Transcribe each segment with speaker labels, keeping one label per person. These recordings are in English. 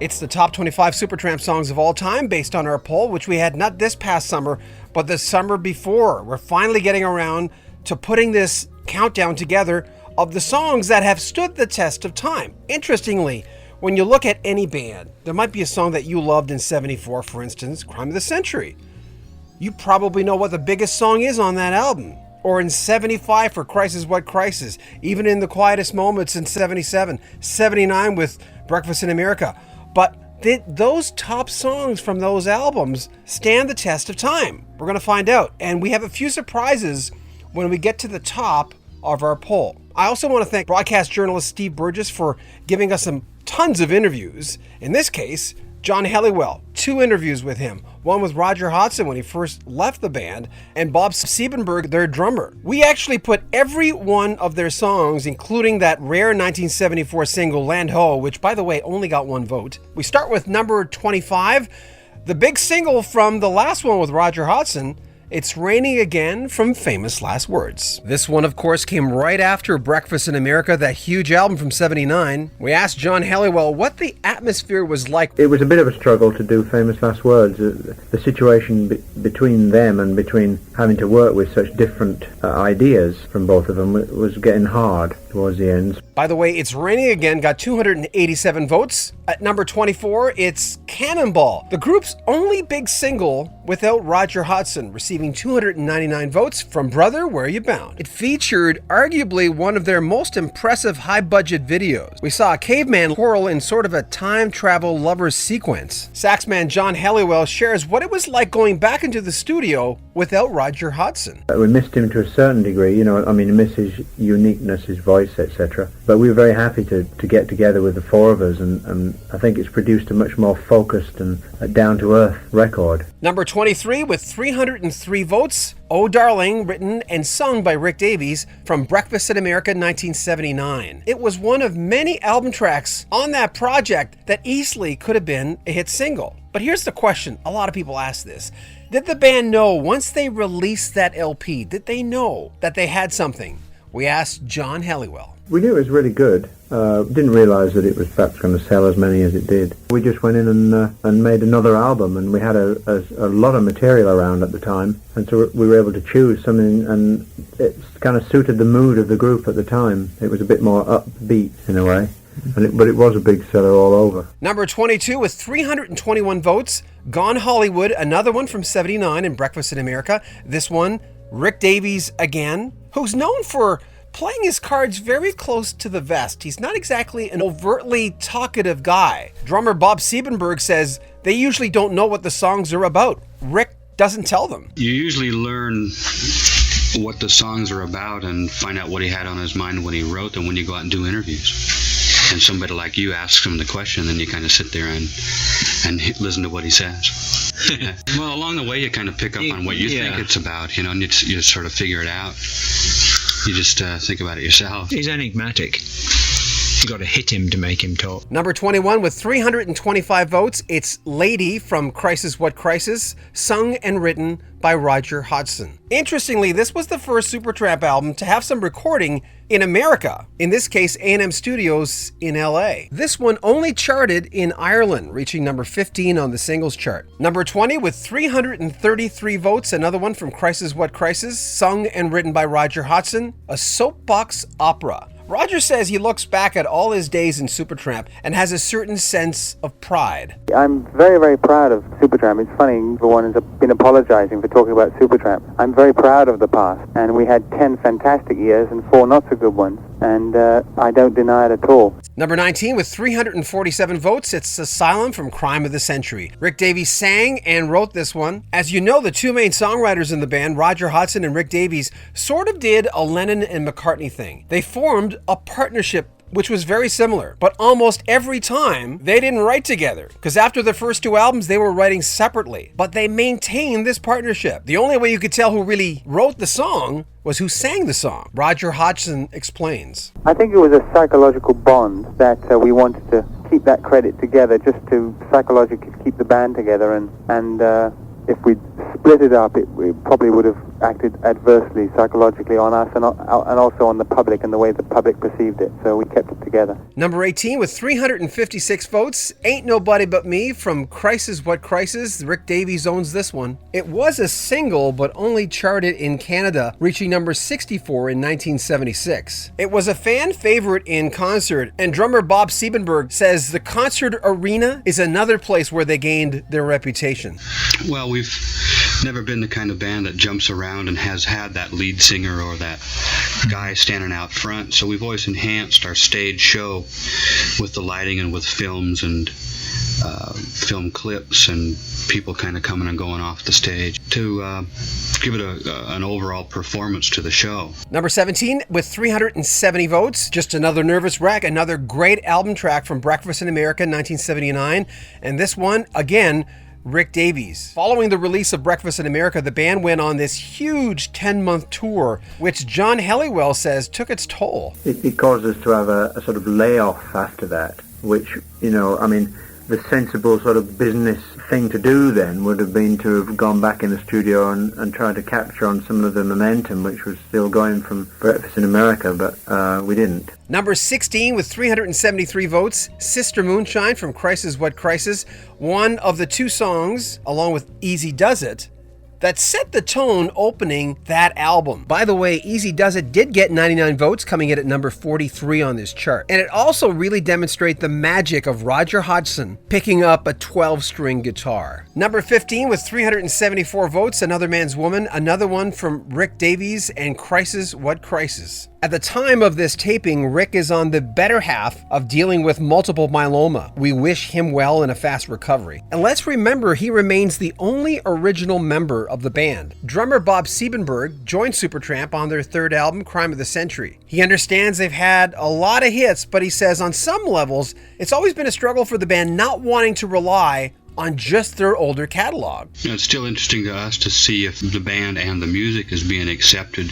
Speaker 1: It's the top 25 Supertramp songs of all time based on our poll, which we had not this past summer, but the summer before. We're finally getting around to putting this countdown together of the songs that have stood the test of time. Interestingly, when you look at any band, there might be a song that you loved in 74, for instance, Crime of the Century. You probably know what the biggest song is on that album. Or in 75 for Crisis What Crisis, even in the Quietest Moments in 77, 79 with Breakfast in America. But those top songs from those albums stand the test of time. We're going to find out. And we have a few surprises when we get to the top of our poll. I also want to thank broadcast journalist Steve Burgess for giving us some tons of interviews. In this case, John Helliwell, 2 interviews with him. One with Roger Hodgson when he first left the band, and Bob Siebenberg, their drummer. We actually put every one of their songs, including that rare 1974 single, Land Ho, which, by the way, only got 1 vote. We start with number 25, the big single from the last one with Roger Hodgson. It's Raining Again from Famous Last Words. This one, of course, came right after Breakfast in America, that huge album from 79. We asked John Helliwell what the atmosphere was like.
Speaker 2: It was a bit of a struggle to do Famous Last Words. The situation between them and between having to work with such different ideas from both of them was getting hard towards the end.
Speaker 1: By the way, It's Raining Again got 287 votes. At number 24, it's Cannonball, the group's only big single without Roger Hodgson, receiving 299 votes from Brother, Where You Bound. It featured arguably one of their most impressive high-budget videos. We saw a caveman quarrel in sort of a time travel lovers sequence. Saxman John Helliwell shares what it was like going back into the studio without Roger Hodgson.
Speaker 2: We missed him to a certain degree, miss his uniqueness, his voice, etc. But we were very happy to get together with the 4 of us, and I think it's produced a much more focused and down-to-earth record.
Speaker 1: Number 23 with 303 votes, Oh Darling, written and sung by Rick Davies from Breakfast in America 1979. It was one of many album tracks on that project that easily could have been a hit single. But here's the question, a lot of people ask this. Did the band know once they released that LP, did they know that they had something? We asked John Helliwell.
Speaker 2: We knew it was really good. Didn't realise that it was perhaps going to sell as many as it did. We just went in and made another album, and we had a lot of material around at the time, and so we were able to choose something, and it kind of suited the mood of the group at the time. It was a bit more upbeat in a way, but it was a big seller all over.
Speaker 1: Number 22 with 321 votes, Gone Hollywood, another one from 79 in Breakfast in America. This one, Rick Davies again, who's known for playing his cards very close to the vest. He's not exactly an overtly talkative guy. Drummer Bob Siebenberg says they usually don't know what the songs are about. Rick doesn't tell them.
Speaker 3: You usually learn what the songs are about and find out what he had on his mind when he wrote them when you go out and do interviews. And somebody like you asks him the question, then you kind of sit there and listen to what he says. Well, along the way you kind of pick up on what you think it's about, and you sort of figure it out. You just think about it yourself.
Speaker 4: He's enigmatic. You got to hit him to make him talk.
Speaker 1: Number 21 with 325 votes, it's Lady from Crisis What Crisis, sung and written by Roger Hodgson. Interestingly, this was the first Supertramp album to have some recording in America, in this case A&M Studios in LA. This one only charted in Ireland, reaching number 15 on the singles chart. Number 20 with 333 votes, another one from Crisis What Crisis, sung and written by Roger Hodgson, a soapbox opera. Roger says he looks back at all his days in Supertramp and has a certain sense of pride.
Speaker 5: I'm very, very proud of Supertramp. It's funny, everyone has been apologizing for talking about Supertramp. I'm very proud of the past, and we had 10 fantastic years and 4 not so good ones, and I don't deny it at all.
Speaker 1: Number 19 with 347 votes, it's Asylum from Crime of the Century. Rick Davies sang and wrote this one. As you know, the 2 main songwriters in the band, Roger Hodgson and Rick Davies, sort of did a Lennon and McCartney thing. They formed a partnership which was very similar, but almost every time they didn't write together, because after the first 2 albums they were writing separately, but they maintained this partnership. The only way you could tell who really wrote the song was who sang the song. Roger Hodgson explains.
Speaker 5: I think it was a psychological bond that we wanted to keep that credit together, just to psychologically keep the band together, and if we'd split it up, it probably would have acted adversely psychologically on us and also on the public and the way the public perceived it. So we kept it together.
Speaker 1: Number 18 with 356 votes, Ain't Nobody But Me from Crisis What Crisis. Rick Davies owns this one. It was a single, but only charted in Canada, reaching number 64 in 1976. It was a fan favorite in concert, and drummer Bob Siebenberg says the concert arena is another place where they gained their reputation.
Speaker 3: Well, we've never been the kind of band that jumps around and has had that lead singer or that guy standing out front, so we've always enhanced our stage show with the lighting and with films and film clips and people kind of coming and going off the stage to give it an overall performance to the show.
Speaker 1: Number 17 with 370 votes, Just Another Nervous Wreck, another great album track from Breakfast in America 1979, and this one, again, Rick Davies. Following the release of Breakfast in America, the band went on this huge 10-month tour, which John Helliwell says took its toll.
Speaker 2: It caused us to have a sort of layoff after that, which, the sensible sort of business thing to do then would have been to have gone back in the studio and tried to capture on some of the momentum which was still going from Breakfast in America, but we didn't.
Speaker 1: Number 16 with 373 votes, Sister Moonshine from Crisis What Crisis, one of the two songs, along with Easy Does It, that set the tone opening that album. By the way, Easy Does It did get 99 votes, coming in at number 43 on this chart. And it also really demonstrates the magic of Roger Hodgson picking up a 12-string guitar. Number 15 with 374 votes, Another Man's Woman, another one from Rick Davies and Crisis What Crisis. At the time of this taping, Rick is on the better half of dealing with multiple myeloma. We wish him well in a fast recovery. And let's remember, he remains the only original member of the band. Drummer Bob Siebenberg joined Supertramp on their third album, Crime of the Century. He understands they've had a lot of hits, but he says on some levels, it's always been a struggle for the band not wanting to rely on just their older catalog.
Speaker 3: It's still interesting to us to see if the band and the music is being accepted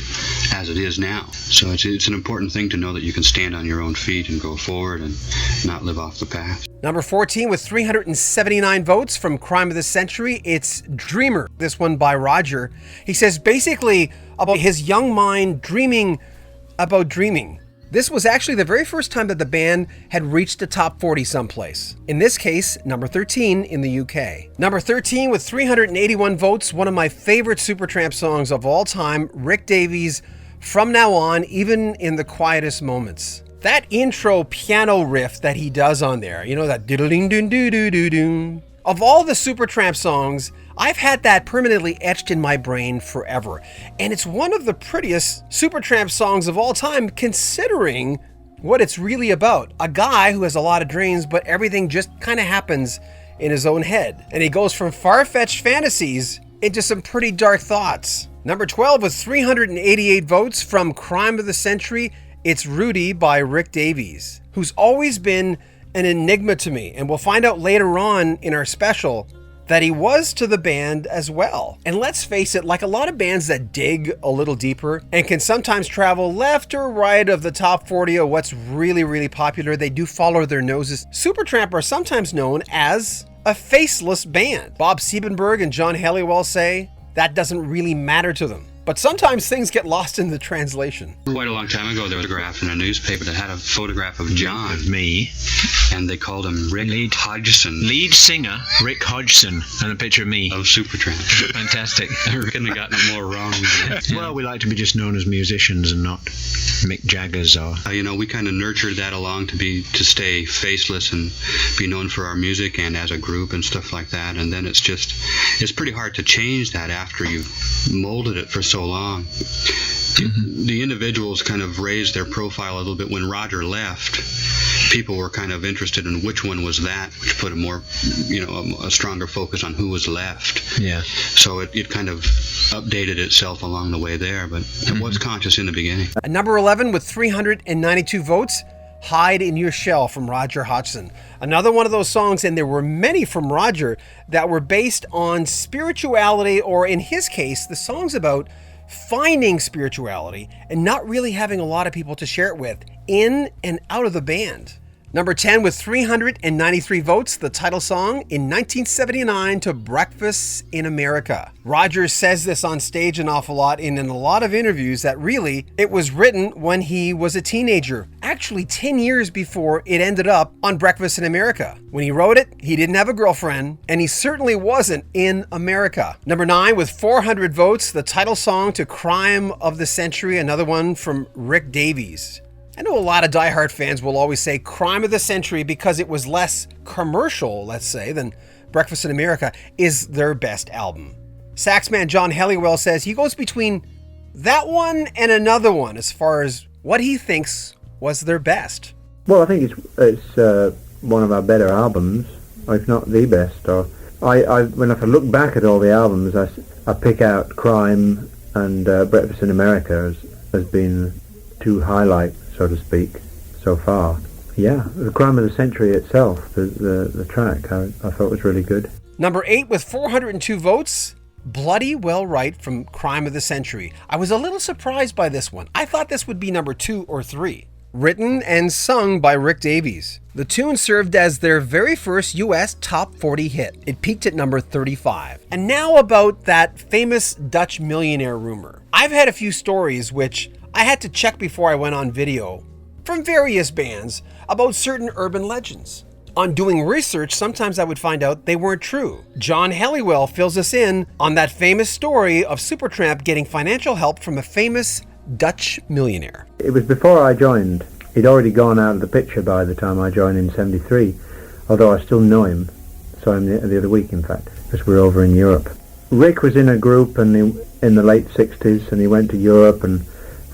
Speaker 3: as it is now. So it's an important thing to know that you can stand on your own feet and go forward and not live off the past.
Speaker 1: Number 14 with 379 votes from Crime of the Century, it's Dreamer, this one by Roger. He says basically about his young mind dreaming about dreaming. This was actually the very first time that the band had reached the top 40 someplace. In this case, number 13 in the UK. Number 13 with 381 votes, one of my favorite Supertramp songs of all time, Rick Davies, From Now On, Even in the Quietest Moments. That intro piano riff that he does on there, that diddling-doo-doo-doo-doo-doo. Of all the Supertramp songs, I've had that permanently etched in my brain forever. And it's one of the prettiest Supertramp songs of all time, considering what it's really about. A guy who has a lot of dreams, but everything just kind of happens in his own head. And he goes from far-fetched fantasies into some pretty dark thoughts. Number 12 with 388 votes from Crime of the Century, it's Rudy by Rick Davies, who's always been an enigma to me, and we'll find out later on in our special that he was to the band as well. And let's face it, like a lot of bands that dig a little deeper and can sometimes travel left or right of the top 40 of what's really, really popular, they do follow their noses. Supertramp are sometimes known as a faceless band. Bob Siebenberg and John Helliwell say that doesn't really matter to them. But sometimes things get lost in the translation.
Speaker 3: Quite a long time ago, there was a photograph in a newspaper that had a photograph of John.
Speaker 4: Of me.
Speaker 3: And they called him Rick Hodgson.
Speaker 4: Lead singer, Rick Hodgson, and a picture of me.
Speaker 3: Of Supertramp.
Speaker 4: Fantastic.
Speaker 3: I couldn't have gotten it more wrong.
Speaker 4: Well, we like to be just known as musicians and not Mick Jaggers or...
Speaker 3: we kind of nurtured that along to stay faceless and be known for our music and as a group and stuff like that. And then it's pretty hard to change that after you've molded it for so long. The individuals kind of raised their profile a little bit. When Roger left, people were kind of interested in which one was that, which put a more, a stronger focus on who was left.
Speaker 4: Yeah.
Speaker 3: So it kind of updated itself along the way there, but it was conscious in the beginning.
Speaker 1: At number 11 with 392 votes, Hide in Your Shell from Roger Hodgson. Another one of those songs, and there were many from Roger, that were based on spirituality, or in his case, the song's about finding spirituality and not really having a lot of people to share it with, in and out of the band. Number 10 with 393 votes, the title song in 1979 to Breakfast in America. Rogers says this on stage an awful lot and in a lot of interviews that really it was written when he was a teenager. Actually 10 years before it ended up on Breakfast in America. When he wrote it, he didn't have a girlfriend and he certainly wasn't in America. Number 9 with 400 votes, the title song to Crime of the Century, another one from Rick Davies. I know a lot of diehard fans will always say Crime of the Century because it was less commercial, let's say, than Breakfast in America is their best album. Saxman John Helliwell says he goes between that one and another one as far as what he thinks was their best.
Speaker 2: Well, I think it's one of our better albums, if not the best. When I look back at all the albums, I pick out Crime and Breakfast in America as being two highlights, so to speak, so far. Yeah, the Crime of the Century itself, the track, I thought was really good.
Speaker 1: Number 8 with 402 votes, Bloody Well Right from Crime of the Century. I was a little surprised by this one. I thought this would be number 2 or 3. Written and sung by Rick Davies. The tune served as their very first US top 40 hit. It peaked at number 35. And now about that famous Dutch millionaire rumor. I've had a few stories which I had to check before I went on video from various bands about certain urban legends. On doing research, sometimes I would find out they weren't true. John Helliwell fills us in on that famous story of Supertramp getting financial help from a famous Dutch millionaire.
Speaker 2: It was before I joined. He'd already gone out of the picture by the time I joined in 73, although I still know him. Saw him the other week, in fact, because we're over in Europe. Rick was in a group in the late 60s, and he went to Europe and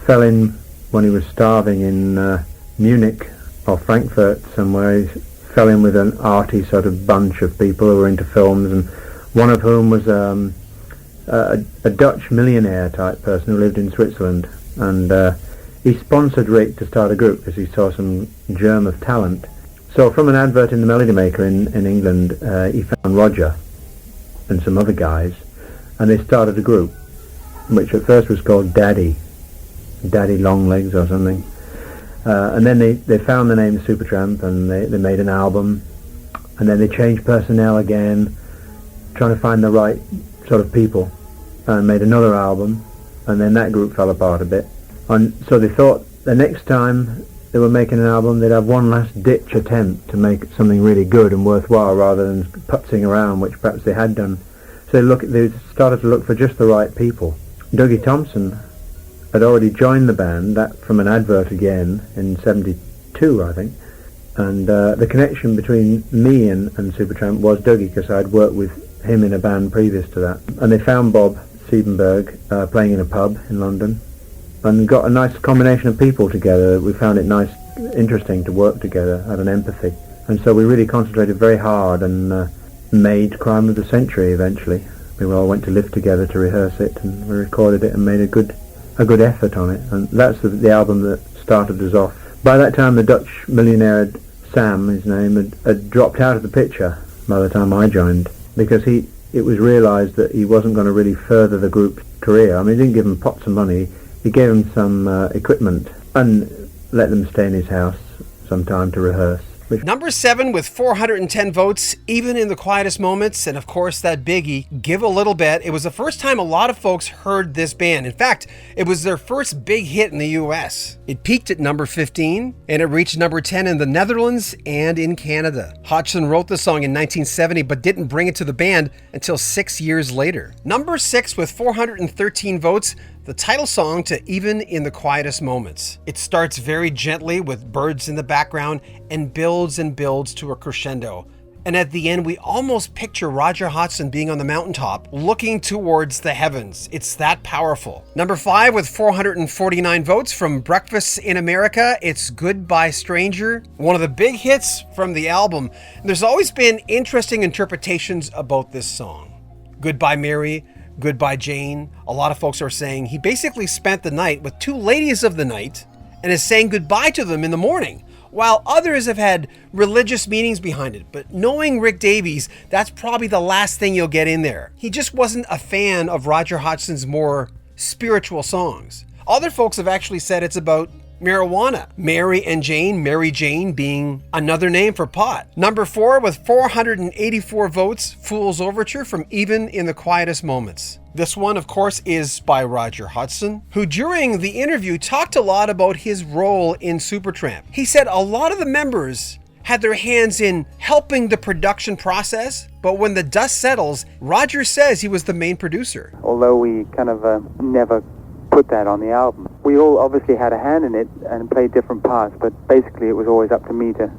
Speaker 2: fell in when he was starving in Munich or Frankfurt somewhere. He fell in with an arty sort of bunch of people who were into films, and one of whom was a Dutch millionaire type person who lived in Switzerland. And he sponsored Rick to start a group because he saw some germ of talent. So from an advert in the Melody Maker in England, he found Roger and some other guys, and they started a group, which at first was called Daddy Longlegs or something. And then they found the name Supertramp, and they made an album, and then they changed personnel again, trying to find the right sort of people, and made another album, and then that group fell apart a bit. And so they thought the next time they were making an album, they'd have one last ditch attempt to make something really good and worthwhile rather than putzing around, which perhaps they had done. So they started to look for just the right people. Dougie Thompson had already joined the band, that from an advert again, in 72, I think. And the connection between me and Supertramp was Dougie, because I'd worked with him in a band previous to that. And they found Bob Siebenberg playing in a pub in London, and got a nice combination of people together. We found it interesting to work together, had an empathy. And so we really concentrated very hard and made Crime of the Century eventually. We all went to live together to rehearse it, and we recorded it and made a good effort on it. And that's the album that started us off. By that time, the Dutch millionaire, Sam, his name, had dropped out of the picture by the time I joined, because it was realised that he wasn't going to really further the group's career. I mean, he didn't give them pots of money. He gave them some equipment and let them stay in his house some time to rehearse.
Speaker 1: Number 7 with 410 votes, Even in the Quietest Moments, and of course that biggie, Give a Little Bit. It was the first time a lot of folks heard this band. In fact, it was their first big hit in the US. It peaked at number 15, and it reached number 10 in the Netherlands and in Canada. Hodgson wrote the song in 1970, but didn't bring it to the band until 6 years later. Number 6 with 413 votes, the title song to Even in the Quietest Moments. It starts very gently with birds in the background and builds to a crescendo. And at the end, we almost picture Roger Hodgson being on the mountaintop, looking towards the heavens. It's that powerful. Number 5 with 449 votes from Breakfast in America, it's Goodbye Stranger, one of the big hits from the album. There's always been interesting interpretations about this song. Goodbye Mary, Goodbye Jane. A lot of folks are saying he basically spent the night with two ladies of the night and is saying goodbye to them in the morning, while others have had religious meanings behind it. But knowing Rick Davies, that's probably the last thing you'll get in there. He just wasn't a fan of Roger Hodgson's more spiritual songs. Other folks have actually said it's about Marijuana, Mary and Jane, Mary Jane being another name for pot. Number 4 with 484 votes, Fool's Overture from Even in the Quietest Moments. This one, of course, is by Roger Hodgson, who during the interview talked a lot about his role in Supertramp. He said a lot of the members had their hands in helping the production process, but when the dust settles, Roger says he was the main producer.
Speaker 5: Although we kind of never put that on the album. We all obviously had a hand in it and played different parts, but basically it was always up to me to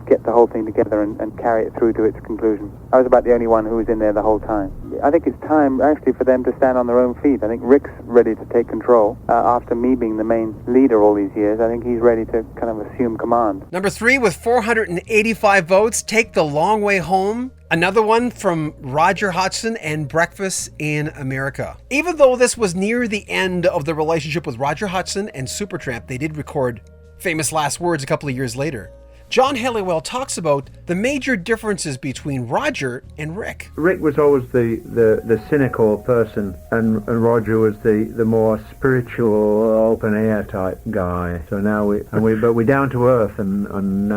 Speaker 5: get the whole thing together and carry it through to its conclusion. I was about the only one who was in there the whole time. I think it's time actually for them to stand on their own feet. I think Rick's ready to take control. After me being the main leader all these years, I think he's ready to kind of assume command.
Speaker 1: Number 3 with 485 votes, Take the Long Way Home. Another one from Roger Hodgson and Breakfast in America. Even though this was near the end of the relationship with Roger Hodgson and Supertramp, they did record Famous Last Words a couple of years later. John Helliwell talks about the major differences between Roger and Rick.
Speaker 2: Rick was always the cynical person, and Roger was the more spiritual, open air type guy. So now we're down to earth, and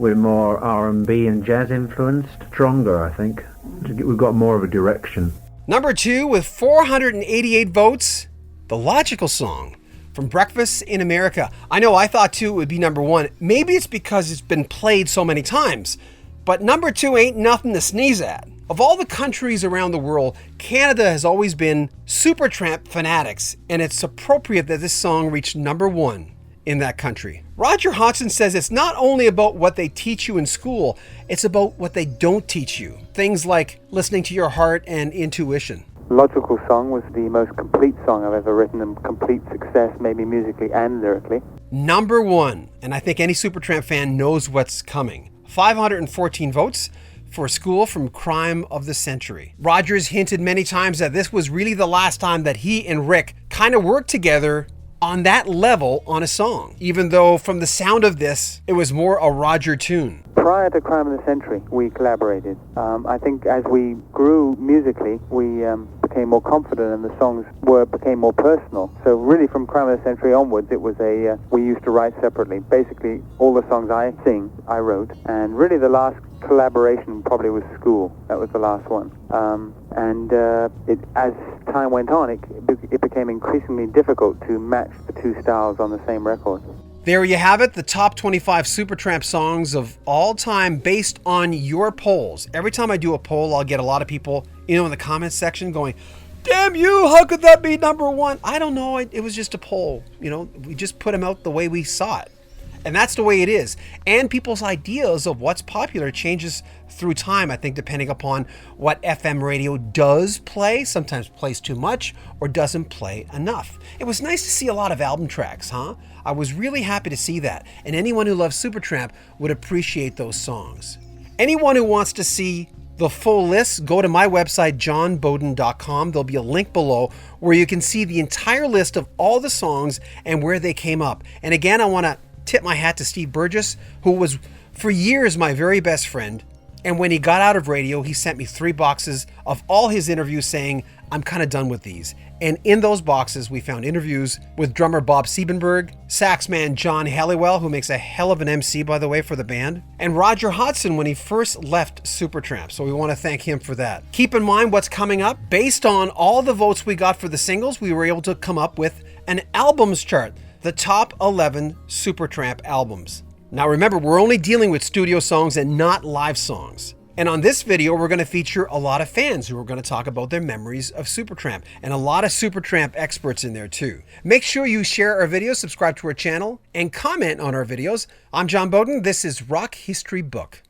Speaker 2: we're more R&B and jazz influenced, stronger, I think. We've got more of a direction.
Speaker 1: Number 2 with 488 votes, The Logical Song from Breakfast in America. I know I thought 2 would be number 1. Maybe it's because it's been played so many times, but number 2 ain't nothing to sneeze at. Of all the countries around the world, Canada has always been Supertramp fanatics, and it's appropriate that this song reached number 1 in that country. Roger Hodgson says it's not only about what they teach you in school, it's about what they don't teach you. Things like listening to your heart and intuition.
Speaker 5: Logical Song was the most complete song I've ever written, and complete success, maybe musically and lyrically.
Speaker 1: Number 1, and I think any Supertramp fan knows what's coming. 514 votes for School from Crime of the Century. Rogers hinted many times that this was really the last time that he and Rick kind of worked together on that level on a song, even though from the sound of this, it was more a Roger tune.
Speaker 5: Prior to Crime of the Century, we collaborated. I think as we grew musically, we became more confident, and the songs became more personal. So really from Crime of the Century onwards, it was we used to write separately. Basically, all the songs I sing, I wrote. And really the last collaboration probably was School. That was the last one. As time went on, it became increasingly difficult to match the two styles on the same record.
Speaker 1: There you have it, the top 25 Supertramp songs of all time based on your polls. Every time I do a poll, I'll get a lot of people, in the comments section going, damn you, how could that be number 1? I don't know, it was just a poll. We just put them out the way we saw it. And that's the way it is. And people's ideas of what's popular changes through time, I think, depending upon what FM radio does play, sometimes plays too much or doesn't play enough. It was nice to see a lot of album tracks, huh? I was really happy to see that. And anyone who loves Supertramp would appreciate those songs. Anyone who wants to see the full list, go to my website, johnbeaudin.com. There'll be a link below where you can see the entire list of all the songs and where they came up. And again, I want to tip my hat to Steve Burgess, who was for years my very best friend. And when he got out of radio, he sent me 3 boxes of all his interviews saying, I'm kind of done with these. And in those boxes, we found interviews with drummer Bob Siebenberg, saxman John Helliwell, who makes a hell of an MC, by the way, for the band, and Roger Hodgson when he first left Supertramp. So we want to thank him for that. Keep in mind what's coming up. Based on all the votes we got for the singles, we were able to come up with an albums chart, the top 11 Supertramp albums. Now remember, we're only dealing with studio songs and not live songs. And on this video, we're going to feature a lot of fans who are going to talk about their memories of Supertramp, and a lot of Supertramp experts in there too. Make sure you share our videos, subscribe to our channel, and comment on our videos. I'm John Beaudin. This is Rock History Book.